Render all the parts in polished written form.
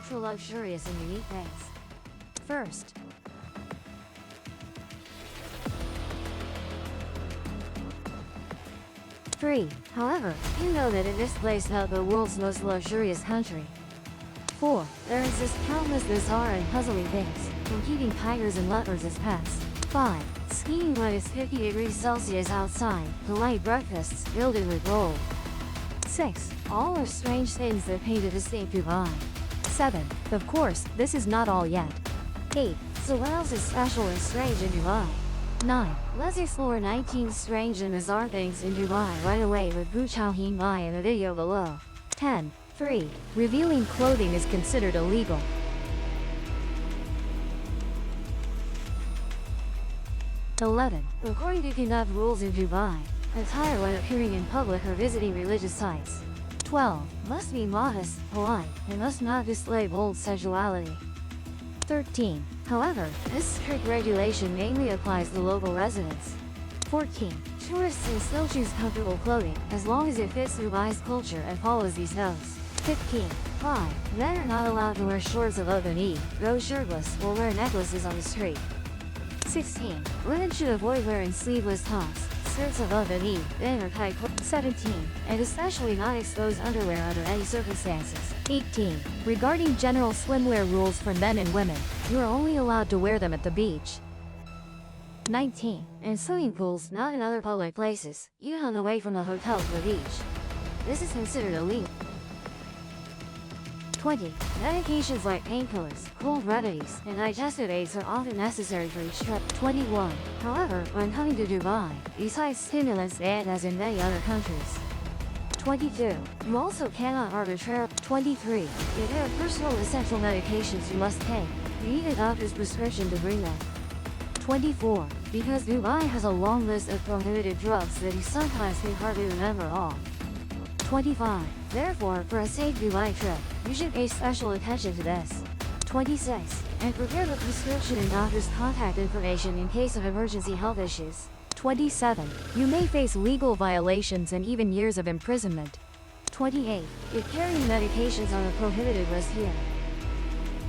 ultra-luxurious and unique things. First, 3. However, you know that in this place not the world's most luxurious country. 4. There exist countless bizarre and puzzling things, from keeping tigers and leopards as pets. 5. Skiing when it's 50 degrees Celsius outside, polite breakfasts gilded with gold. 6. All are strange things that paint a distinct Dubai. 7. Of course, this is not all yet. 8. So what else is special and strange in Dubai? 9. Let's explore 19 strange and bizarre things in Dubai right away with Gu Chaohin Mai in the video below. 10. 3. Revealing clothing is considered illegal. 11. According to Kidnap rules in Dubai, attire when appearing in public or visiting religious sites. 12. Must be modest, polite, and must not display bold sexuality. 13. However, this strict regulation mainly applies to local residents. 14. Tourists can still choose comfortable clothing, as long as it fits Dubai's culture and follows these notes. 15. 5. Men are not allowed to wear shorts above the knee, go shirtless, or wear necklaces on the street. 16. Women should avoid wearing sleeveless tops, skirts above the knee, thin or tight clothes. 17. And especially not expose underwear under any circumstances. 18. Regarding general swimwear rules for men and women, you are only allowed to wear them at the beach. 19. In swimming pools, not in other public places, you run away from the hotel to the beach. This is considered illegal. 20. Medications like painkillers, cold remedies, and digestive aids are often necessary for each trip. 21. However, when coming to Dubai, besides stimulants they act as in many other countries. 22. You also cannot arbitrarily. 23. If there are personal essential medications you must take, you need a doctor's prescription to bring them. 24. Because Dubai has a long list of prohibited drugs that you sometimes can hardly remember all. 25. Therefore, for a safe Dubai trip, you should pay special attention to this. 26. And prepare the prescription and doctor's contact information in case of emergency health issues. 27. You may face legal violations and even years of imprisonment. 28. If carrying medications on a prohibited list here.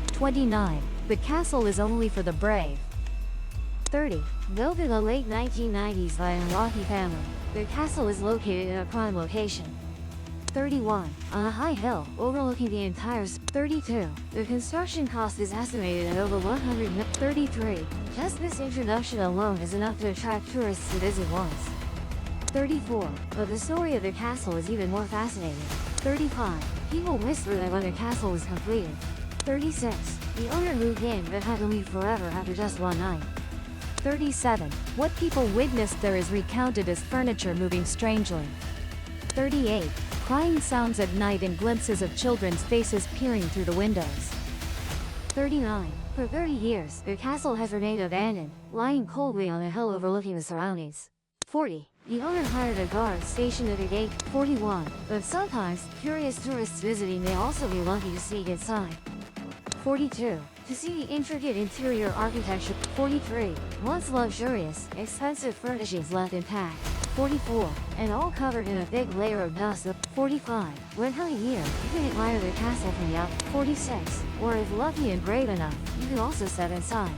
29. The castle is only for the brave. 30. Built in the late 1990s by an Iraqi family, the castle is located in a prime location. 31. On a high hill, overlooking the entire 32. The construction cost is estimated at over 100 million. 33. Just this introduction alone is enough to attract tourists to visit once. 34. But the story of the castle is even more fascinating. 35. People whisper that when the castle was completed. 36. The owner moved in but had to leave forever after just one night. 37. What people witnessed there is recounted as furniture moving strangely. 38. Crying sounds at night and glimpses of children's faces peering through the windows. 39. For 30 years, the castle has remained abandoned, lying coldly on a hill overlooking the surroundings. 40. The owner hired a guard stationed at the gate. 41. But sometimes, curious tourists visiting may also be lucky to sneak inside. 42. To see the intricate interior architecture. 43. Once luxurious, expensive furnishings left intact. 44. And all covered in a thick layer of dust. 45. When coming here, you can admire the castle from the out. 46. Or if lucky and brave enough, you can also step inside.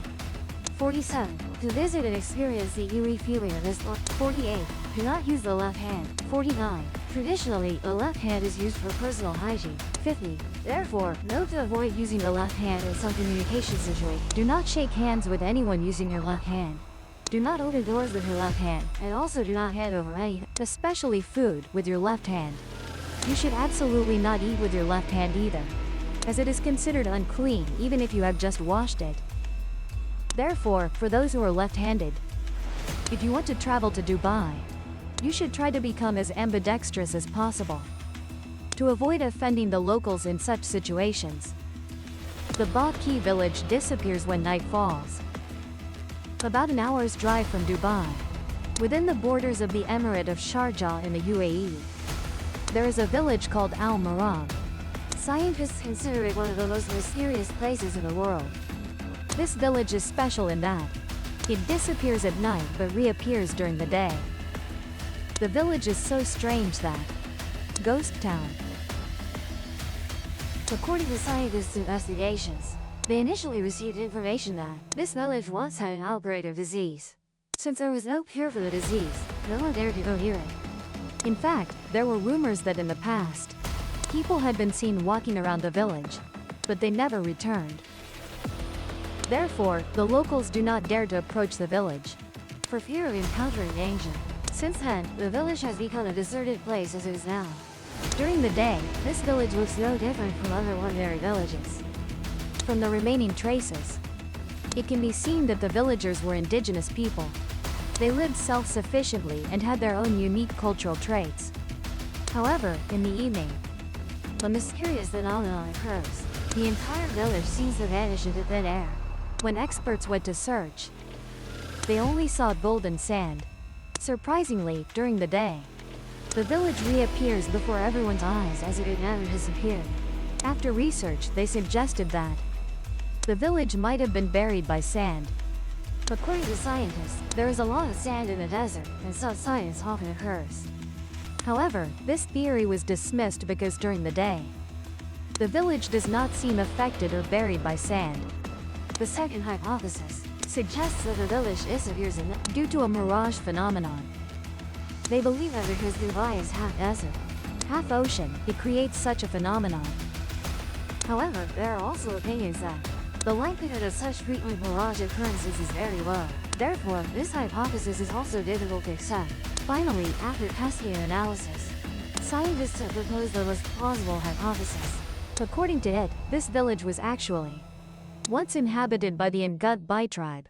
47. To visit and experience the eerie feeling of this. 48. Do not use the left hand. 49. Traditionally, the left hand is used for personal hygiene. 50. Therefore, note to avoid using the left hand in some communication situation. Do not shake hands with anyone using your left hand. Do not open doors with your left hand, and also do not hand over anything, especially food, with your left hand. You should absolutely not eat with your left hand either, as it is considered unclean even if you have just washed it. Therefore, for those who are left-handed, if you want to travel to Dubai, you should try to become as ambidextrous as possible, to avoid offending the locals in such situations. The Baki village disappears when night falls. About an hour's drive from Dubai, within the borders of the Emirate of Sharjah in the UAE, there is a village called Al Marab. Scientists consider it one of the most mysterious places in the world. This village is special in that it disappears at night but reappears during the day. The village is so strange that Ghost Town. According to scientists' investigations, they initially received information that this village once had an outbreak of disease. Since there was no cure for the disease, no one dared to go near it. In fact, there were rumors that in the past, people had been seen walking around the village, but they never returned. Therefore, the locals do not dare to approach the village, for fear of encountering danger. Since then, the village has become a deserted place as it is now. During the day, this village looks no different from other ordinary villages. From the remaining traces, it can be seen that the villagers were indigenous people. They lived self-sufficiently and had their own unique cultural traits. However, in the evening, a mysterious phenomenon occurs. The entire village seems to vanish into thin air. When experts went to search, they only saw golden sand. Surprisingly, during the day, the village reappears before everyone's eyes as if it never disappeared. After research, they suggested that the village might have been buried by sand. According to scientists, there is a lot of sand in the desert, and such science often occurs. However, this theory was dismissed because during the day, the village does not seem affected or buried by sand. The second hypothesis suggests that the village disappears due to a mirage phenomenon. They believe that because Dubai is half desert, half ocean, it creates such a phenomenon. However, there are also opinions that the likelihood of such frequent mirage occurrences is very low. Therefore, this hypothesis is also difficult to accept. Finally, after testing and analysis, scientists have proposed the most plausible hypothesis. According to it, this village was actually once inhabited by the Ngutbai tribe.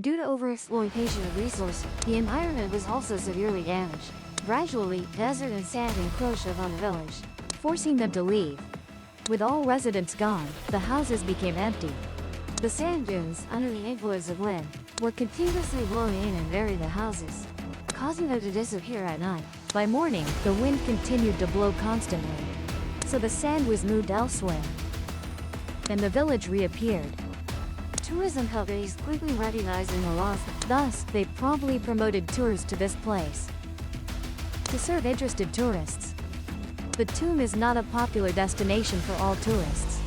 Due to overexploitation of resources, the environment was also severely damaged. Gradually, desert and sand encroached upon the village, forcing them to leave. With all residents gone, the houses became empty. The sand dunes, under the influence of wind, were continuously blown in and buried the houses, causing them to disappear at night. By morning, the wind continued to blow constantly, so the sand was moved elsewhere, and the village reappeared. Tourism companies quickly recognized the mirage, thus, they promptly promoted tours to this place to serve interested tourists. The tomb is not a popular destination for all tourists,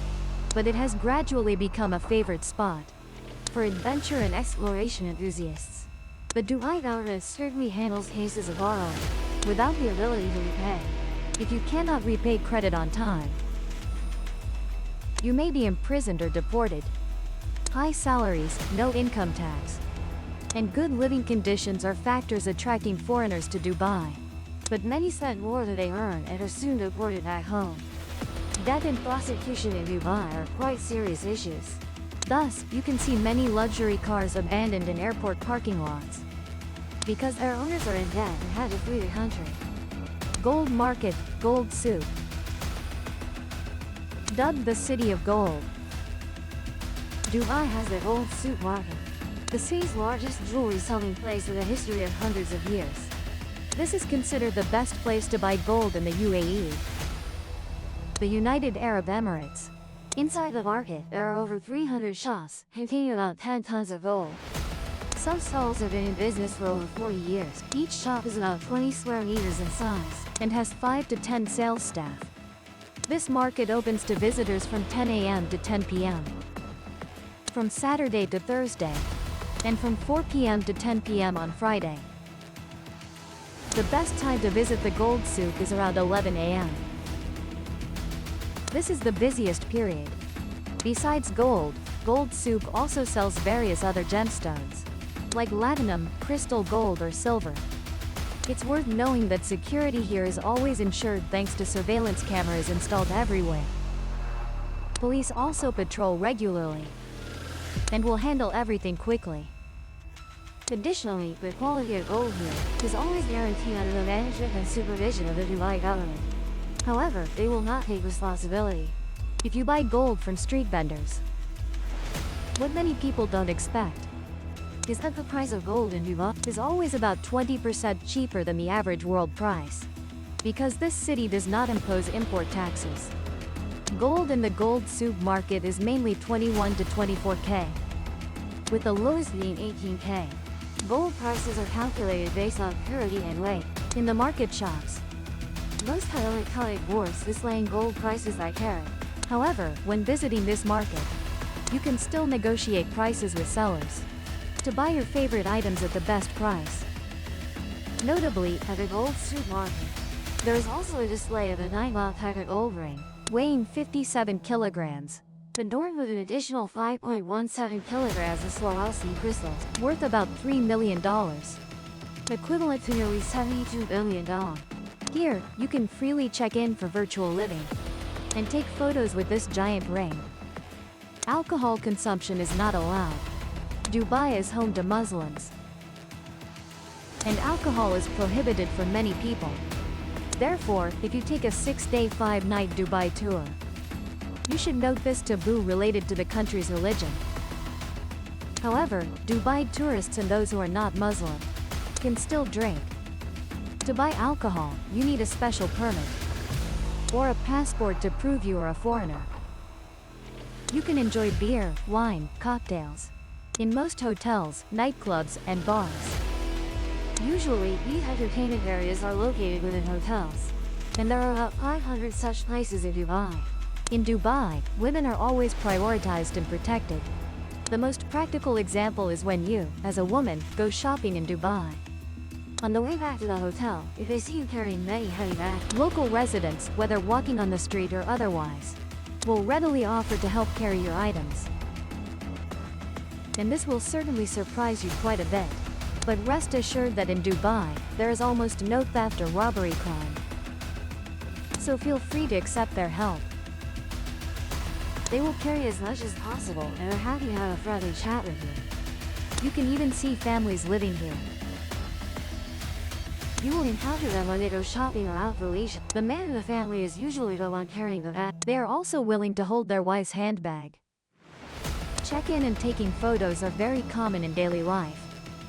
but it has gradually become a favorite spot for adventure and exploration enthusiasts. The Dubai government strictly handles cases of borrowing without the ability to repay. If you cannot repay credit on time, you may be imprisoned or deported. High salaries, no income tax, and good living conditions are factors attracting foreigners to Dubai. But many spend more than they earn and are soon deported back home. Debt and prostitution in Dubai are quite serious issues. Thus, you can see many luxury cars abandoned in airport parking lots because their owners are in debt and had to flee the country. Gold market, gold souk. Dubbed the City of Gold, Dubai has the gold souk market, the city's largest jewelry selling place with a history of hundreds of years. This is considered the best place to buy gold in the UAE, the United Arab Emirates. Inside the market, there are over 300 shops containing about 10 tons of gold. Some stalls have been in business for over 40 years. Each shop is about 20 square meters in size and has 5 to 10 sales staff. This market opens to visitors from 10 a.m. to 10 p.m. from Saturday to Thursday, and from 4 p.m. to 10 p.m. on Friday. The best time to visit the gold souk is around 11 a.m. This is the busiest period. Besides gold, gold souk also sells various other gemstones, like platinum, crystal gold or silver. It's worth knowing that security here is always ensured thanks to surveillance cameras installed everywhere. Police also patrol regularly and will handle everything quickly. Additionally, the quality of gold here is always guaranteed under the management and supervision of the Dubai government. However, they will not take responsibility if you buy gold from street vendors. What many people don't expect is that the price of gold in Dubai is always about 20% cheaper than the average world price, because this city does not impose import taxes. Gold in the gold souk market is mainly 21 to 24K, with the lowest being 18K. Gold prices are calculated based on purity and weight. In the market shops, most have electronic boards displaying gold prices by carat. However, when visiting this market, you can still negotiate prices with sellers to buy your favorite items at the best price. Notably, at an old street market, there is also a display of a 9-mile gold ring, weighing 57 kilograms, adorned with an additional 5.17 kilograms of Swarovski crystals, worth about $3 million. equivalent to nearly $72 billion. Here, you can freely check in for virtual living and take photos with this giant ring. Alcohol consumption is not allowed. Dubai is home to Muslims, and alcohol is prohibited for many people. Therefore, if you take a 6-day 5-night Dubai tour, you should note this taboo related to the country's religion. However, Dubai tourists and those who are not Muslim can still drink. To buy alcohol, you need a special permit or a passport to prove you are a foreigner. You can enjoy beer, wine, cocktails in most hotels, nightclubs, and bars. Usually, these entertainment areas are located within hotels, and there are about 500 such places in Dubai. In Dubai, women are always prioritized and protected. The most practical example is when you, as a woman, go shopping in Dubai. On the way back to the hotel, if they see you carrying many heavy bags, local residents, whether walking on the street or otherwise, will readily offer to help carry your items. And this will certainly surprise you quite a bit. But rest assured that in Dubai, there is almost no theft or robbery crime. So feel free to accept their help. They will carry as much as possible and are happy to have a friendly chat with you. You can even see families living here. You will encounter them when they go shopping or out for leisure. The man in the family is usually the one carrying the bag. They are also willing to hold their wife's handbag. Check-in and taking photos are very common in daily life,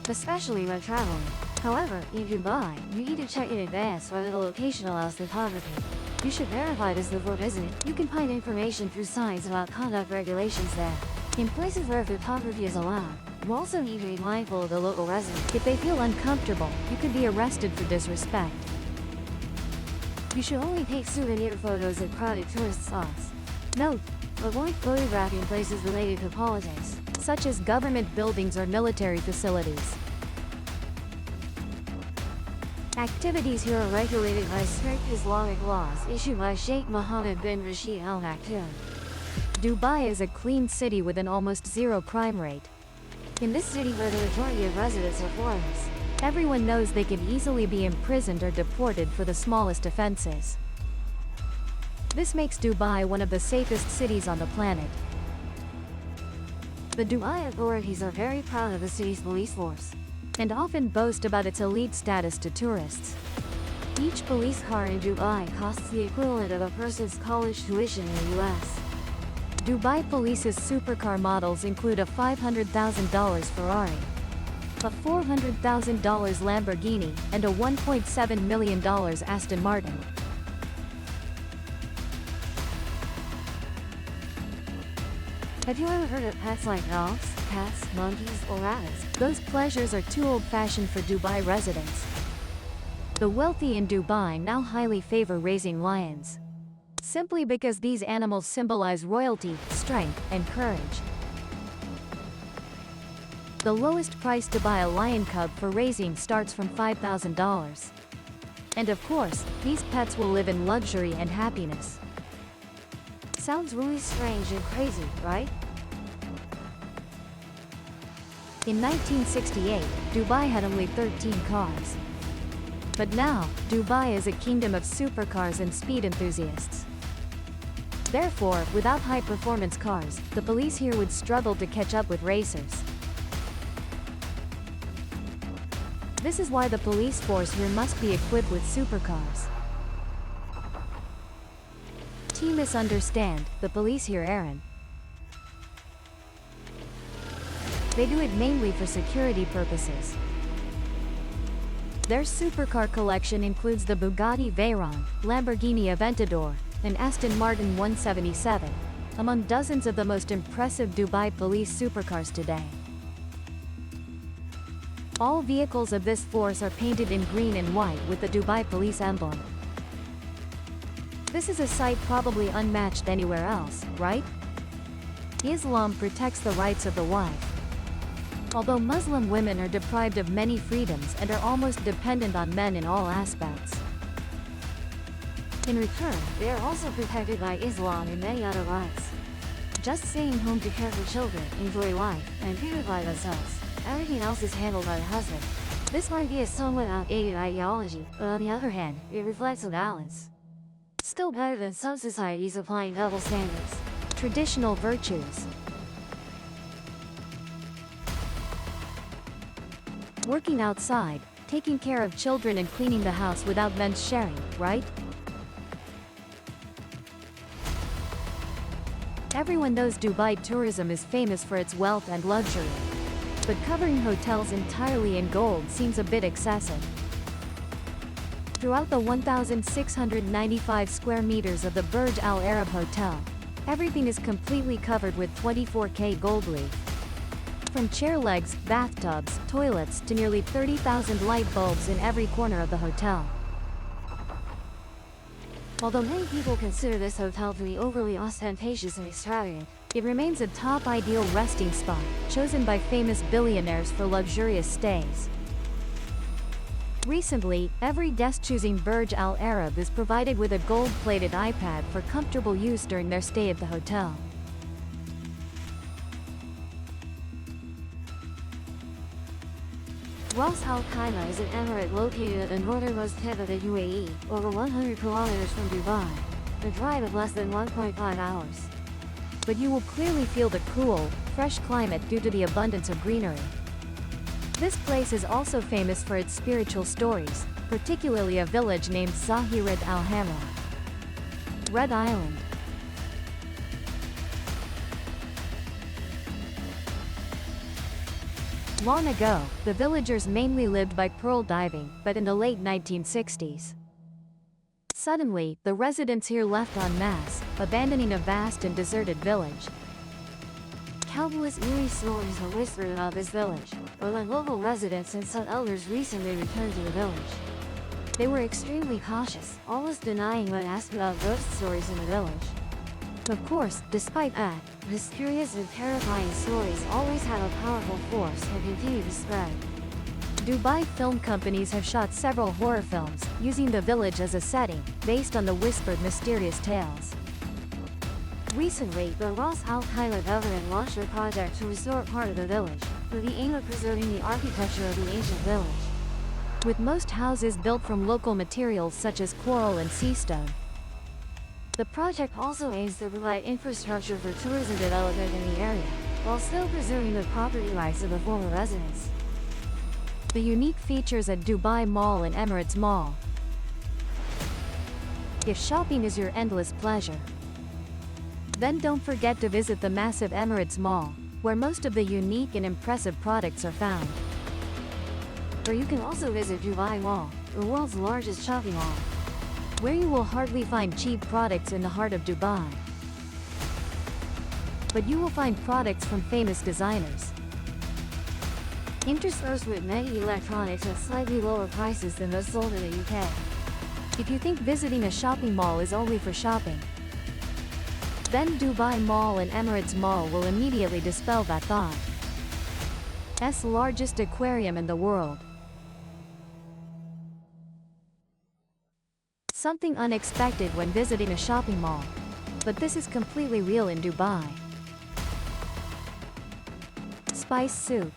especially when traveling. However, in Dubai, you need to check in advance whether the location allows photography. You should verify this before visiting. You can find information through signs about conduct regulations there. In places where photography is allowed, you also need to be mindful of the local residents. If they feel uncomfortable, you could be arrested for disrespect. You should only take souvenir photos at crowded tourist spots. Note: avoid photographing places related to politics, such as government buildings or military facilities. Activities here are regulated by strict Islamic laws issued by Sheikh Mohammed bin Rashid Al Maktoum. Dubai is a clean city with an almost zero crime rate. In this city where the majority of residents are foreigners, everyone knows they can easily be imprisoned or deported for the smallest offenses. This makes Dubai one of the safest cities on the planet. The Dubai authorities are very proud of the city's police force, and often boast about its elite status to tourists. Each police car in Dubai costs the equivalent of a person's college tuition in the US. Dubai Police's supercar models include a $500,000 Ferrari, a $400,000 Lamborghini, and a $1.7 million Aston Martin. Have you ever heard of pets like dogs, cats, monkeys, or rabbits? Those pleasures are too old-fashioned for Dubai residents. The wealthy in Dubai now highly favor raising lions, simply because these animals symbolize royalty, strength, and courage. The lowest price to buy a lion cub for raising starts from $5,000. And of course, these pets will live in luxury and happiness. Sounds really strange and crazy, right? In 1968, Dubai had only 13 cars. But now, Dubai is a kingdom of supercars and speed enthusiasts. Therefore, without high-performance cars, the police here would struggle to catch up with racers. This is why the police force here must be equipped with supercars. To misunderstand, the police here aren't. They do it mainly for security purposes. Their supercar collection includes the Bugatti Veyron, Lamborghini Aventador, and Aston Martin 177, among dozens of the most impressive Dubai police supercars today. All vehicles of this force are painted in green and white with the Dubai police emblem. This is a sight probably unmatched anywhere else, right? Islam protects the rights of the wife. Although Muslim women are deprived of many freedoms and are almost dependent on men in all aspects. In return, they are also protected by Islam and many other rights. Just staying home to care for children, enjoy life, and purify themselves. Everything else is handled by the husband. This might be a somewhat outdated ideology, but on the other hand, it reflects a balance. Still better than some societies applying double standards. Traditional virtues. Working outside, taking care of children and cleaning the house without men's sharing, right? Everyone knows Dubai tourism is famous for its wealth and luxury. But covering hotels entirely in gold seems a bit excessive. Throughout the 1,695 square meters of the Burj Al Arab Hotel, everything is completely covered with 24K gold leaf. From chair legs, bathtubs, toilets to nearly 30,000 light bulbs in every corner of the hotel. Although many people consider this hotel to be overly ostentatious and extravagant, it remains a top ideal resting spot, chosen by famous billionaires for luxurious stays. Recently, every guest choosing Burj Al Arab is provided with a gold-plated iPad for comfortable use during their stay at the hotel. Ras Al Khaimah is an emirate located at the northernmost tip of the UAE, over 100 kilometers from Dubai. A drive of less than 1.5 hours. But you will clearly feel the cool, fresh climate due to the abundance of greenery. This place is also famous for its spiritual stories, particularly a village named Zahirat al-Hamra. Red Island. Long ago, the villagers mainly lived by pearl diving, but in the late 1960s. Suddenly, the residents here left en masse, abandoning a vast and deserted village. Countless eerie stories are whispered about this village, but when local residents and some elders recently returned to the village, they were extremely cautious, almost denying when asked about ghost stories in the village. Of course, despite that, mysterious and terrifying stories always have a powerful force and continue to spread. Dubai film companies have shot several horror films, using the village as a setting, based on the whispered mysterious tales. Recently, the Ras Al Khaimah government launched a project to restore part of the village, with the aim of preserving the architecture of the ancient village. With most houses built from local materials such as coral and sea stone. The project also aims to provide infrastructure for tourism development in the area, while still preserving the property rights of the former residents. The unique features at Dubai Mall and Emirates Mall. If shopping is your endless pleasure, then don't forget to visit the massive Emirates Mall, where most of the unique and impressive products are found. Or you can also visit Dubai Mall, the world's largest shopping mall, where you will hardly find cheap products in the heart of Dubai. But you will find products from famous designers, interspersed with many electronics at slightly lower prices than those sold in the UK. If you think visiting a shopping mall is only for shopping, then Dubai Mall and Emirates Mall will immediately dispel that thought. S largest aquarium in the world. Something unexpected when visiting a shopping mall. But this is completely real in Dubai. Spice souk.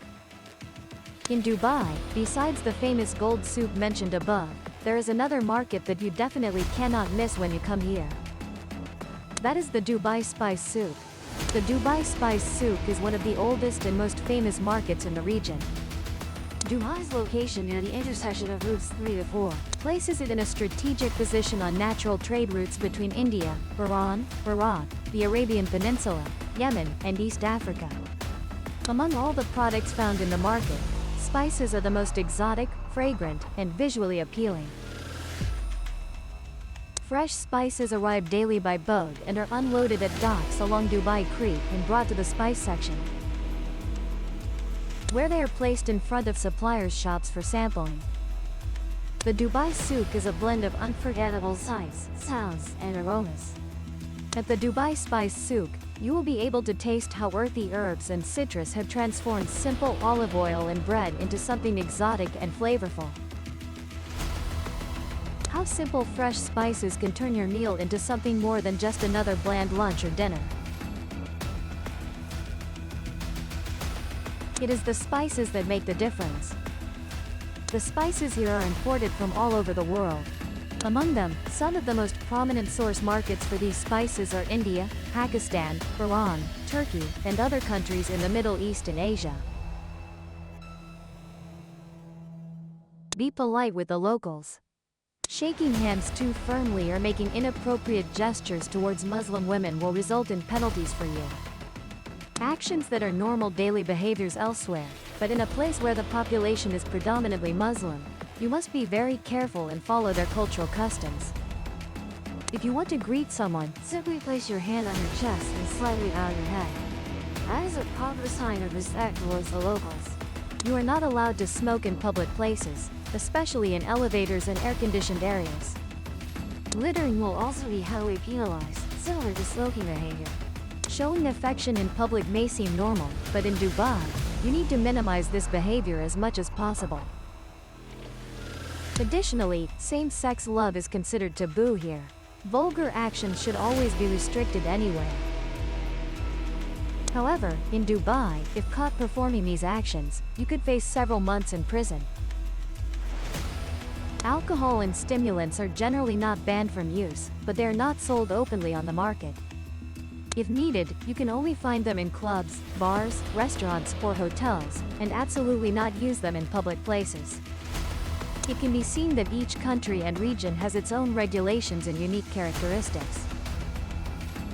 In Dubai, besides the famous gold souk mentioned above, there is another market that you definitely cannot miss when you come here. That is the Dubai Spice Souk. The Dubai Spice Souk is one of the oldest and most famous markets in the region. Dubai's location near the intersection of routes 3 to 4 places it in a strategic position on natural trade routes between India, Iran, Iraq, the Arabian Peninsula, Yemen, and East Africa. Among all the products found in the market, spices are the most exotic, fragrant, and visually appealing. Fresh spices arrive daily by boat and are unloaded at docks along Dubai Creek and brought to the spice section, where they are placed in front of suppliers' shops for sampling. The Dubai Souk is a blend of unforgettable sights, sounds, and aromas. At the Dubai Spice Souk, you will be able to taste how earthy herbs and citrus have transformed simple olive oil and bread into something exotic and flavorful. How simple fresh spices can turn your meal into something more than just another bland lunch or dinner. It is the spices that make the difference. The spices here are imported from all over the world. Among them, some of the most prominent source markets for these spices are India, Pakistan, Iran, Turkey, and other countries in the Middle East and Asia. Be polite with the locals. Shaking hands too firmly or making inappropriate gestures towards Muslim women will result in penalties for you. Actions that are normal daily behaviors elsewhere, but in a place where the population is predominantly Muslim, you must be very careful and follow their cultural customs. If you want to greet someone, Simply place your hand on your chest and slightly bow your head. That is a proper sign of respect towards the locals. you are not allowed to smoke in public places, especially in elevators and air-conditioned areas. Littering will also be heavily penalized, similar to smoking behavior. Showing affection in public may seem normal, but in Dubai, you need to minimize this behavior as much as possible. Additionally, same-sex love is considered taboo here. Vulgar actions should always be restricted anyway. However, in Dubai, if caught performing these actions, you could face several months in prison. Alcohol and stimulants are generally not banned from use, but they are not sold openly on the market. If needed, you can only find them in clubs, bars, restaurants, or hotels, and absolutely not use them in public places. It can be seen that each country and region has its own regulations and unique characteristics.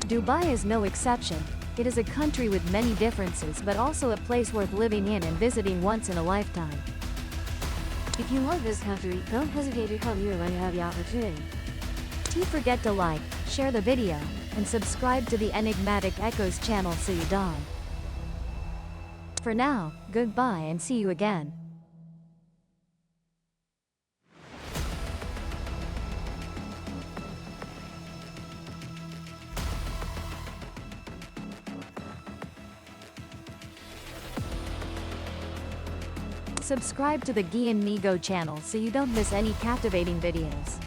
Dubai is no exception. It is a country with many differences, but also a place worth living in and visiting once in a lifetime. If you love this country, don't hesitate to come here when you have the opportunity. Don't forget to like, share the video, and subscribe to the Enigmatic Echoes channel so you don't. For now, goodbye and see you again. Subscribe to the Gian Migo channel so you don't miss any captivating videos.